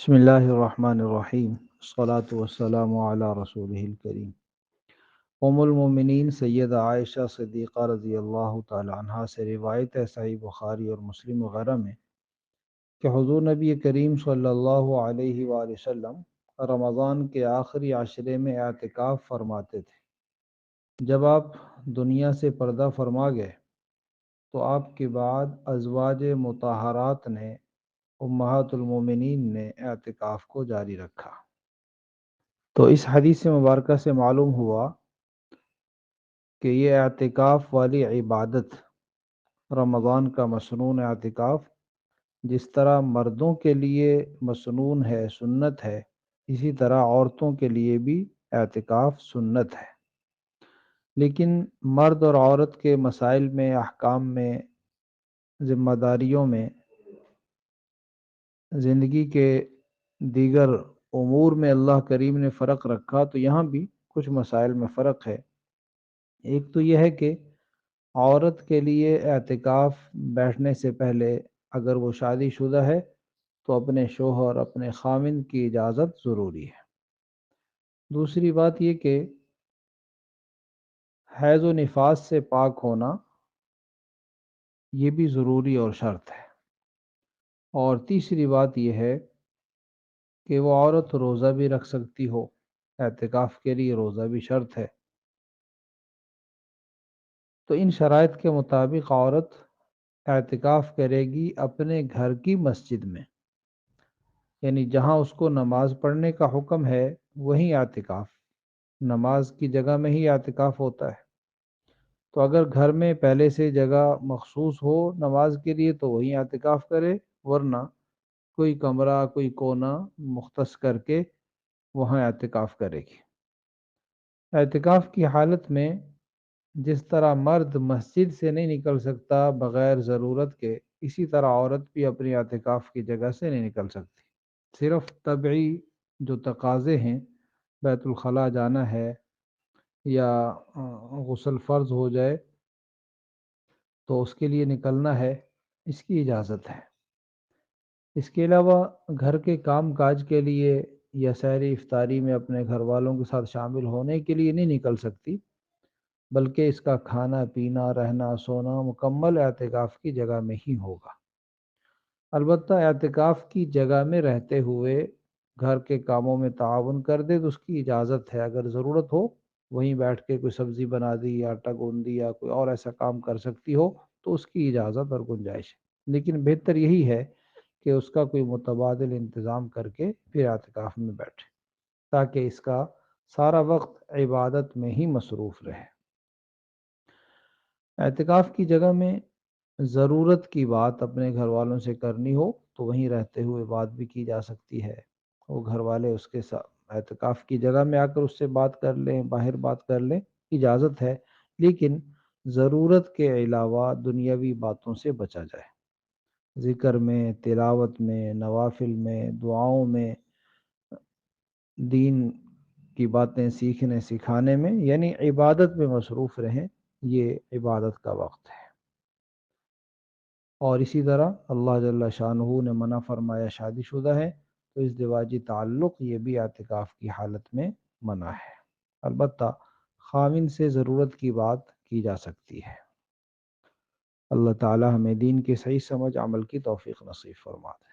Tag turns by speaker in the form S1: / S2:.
S1: بسم اللہ الرحمن الرحیم الصلاۃ والسلام علی رسولہ الکریم۔ ام المومنین سیدہ عائشہ صدیقہ رضی اللہ تعالی عنہا سے روایت ہے صحیح بخاری اور مسلم وغیرہ میں کہ حضور نبی کریم صلی اللہ علیہ وآلہ وسلم رمضان کے آخری عشرے میں اعتکاف فرماتے تھے۔ جب آپ دنیا سے پردہ فرما گئے تو آپ کے بعد ازواج مطہرات نے امہات المومنین نے اعتکاف کو جاری رکھا۔ تو اس حدیث مبارکہ سے معلوم ہوا کہ یہ اعتکاف والی عبادت، رمضان کا مسنون اعتکاف، جس طرح مردوں کے لیے مسنون ہے، سنت ہے، اسی طرح عورتوں کے لیے بھی اعتکاف سنت ہے۔ لیکن مرد اور عورت کے مسائل میں، احکام میں، ذمہ داریوں میں، زندگی کے دیگر امور میں اللہ کریم نے فرق رکھا، تو یہاں بھی کچھ مسائل میں فرق ہے۔ ایک تو یہ ہے کہ عورت کے لیے اعتکاف بیٹھنے سے پہلے اگر وہ شادی شدہ ہے تو اپنے شوہر، اپنے خاوند کی اجازت ضروری ہے۔ دوسری بات یہ کہ حیض و نفاس سے پاک ہونا یہ بھی ضروری اور شرط ہے۔ اور تیسری بات یہ ہے کہ وہ عورت روزہ بھی رکھ سکتی ہو، اعتکاف کے لیے روزہ بھی شرط ہے۔ تو ان شرائط کے مطابق عورت اعتکاف کرے گی اپنے گھر کی مسجد میں، یعنی جہاں اس کو نماز پڑھنے کا حکم ہے وہیں اعتکاف، نماز کی جگہ میں ہی اعتکاف ہوتا ہے۔ تو اگر گھر میں پہلے سے جگہ مخصوص ہو نماز کے لیے تو وہیں اعتکاف کرے، ورنہ کوئی کمرہ، کوئی کونا مختص کر کے وہاں اعتکاف کرے گی۔ اعتکاف کی حالت میں جس طرح مرد مسجد سے نہیں نکل سکتا بغیر ضرورت کے، اسی طرح عورت بھی اپنی اعتکاف کی جگہ سے نہیں نکل سکتی۔ صرف طبعی جو تقاضے ہیں، بیت الخلاء جانا ہے یا غسل فرض ہو جائے تو اس کے لیے نکلنا ہے، اس کی اجازت ہے۔ اس کے علاوہ گھر کے کام کاج کے لیے یا سحری افطاری میں اپنے گھر والوں کے ساتھ شامل ہونے کے لیے نہیں نکل سکتی، بلکہ اس کا کھانا پینا، رہنا سونا مکمل اعتکاف کی جگہ میں ہی ہوگا۔ البتہ اعتکاف کی جگہ میں رہتے ہوئے گھر کے کاموں میں تعاون کر دے تو اس کی اجازت ہے، اگر ضرورت ہو وہیں بیٹھ کے کوئی سبزی بنا دی یا آٹا گوندھ دی یا کوئی اور ایسا کام کر سکتی ہو تو اس کی اجازت اور گنجائش ہے۔ لیکن بہتر یہی ہے کہ اس کا کوئی متبادل انتظام کر کے پھر اعتکاف میں بیٹھے، تاکہ اس کا سارا وقت عبادت میں ہی مصروف رہے۔ اعتکاف کی جگہ میں ضرورت کی بات اپنے گھر والوں سے کرنی ہو تو وہیں رہتے ہوئے بات بھی کی جا سکتی ہے۔ وہ گھر والے اس کے ساتھ اعتکاف کی جگہ میں آ کر اس سے بات کر لیں، باہر بات کر لیں، اجازت ہے، لیکن ضرورت کے علاوہ دنیاوی باتوں سے بچا جائے۔ ذکر میں، تلاوت میں، نوافل میں، دعاؤں میں، دین کی باتیں سیکھنے سکھانے میں، یعنی عبادت میں مصروف رہیں، یہ عبادت کا وقت ہے۔ اور اسی طرح اللہ جل شانہ نے منع فرمایا شادی شدہ ہے تو اس ازدواجی تعلق یہ بھی اعتکاف کی حالت میں منع ہے۔ البتہ خاوند سے ضرورت کی بات کی جا سکتی ہے۔ اللہ تعالی ہمیں دین کی صحیح سمجھ عمل کی توفیق نصیب فرما دے۔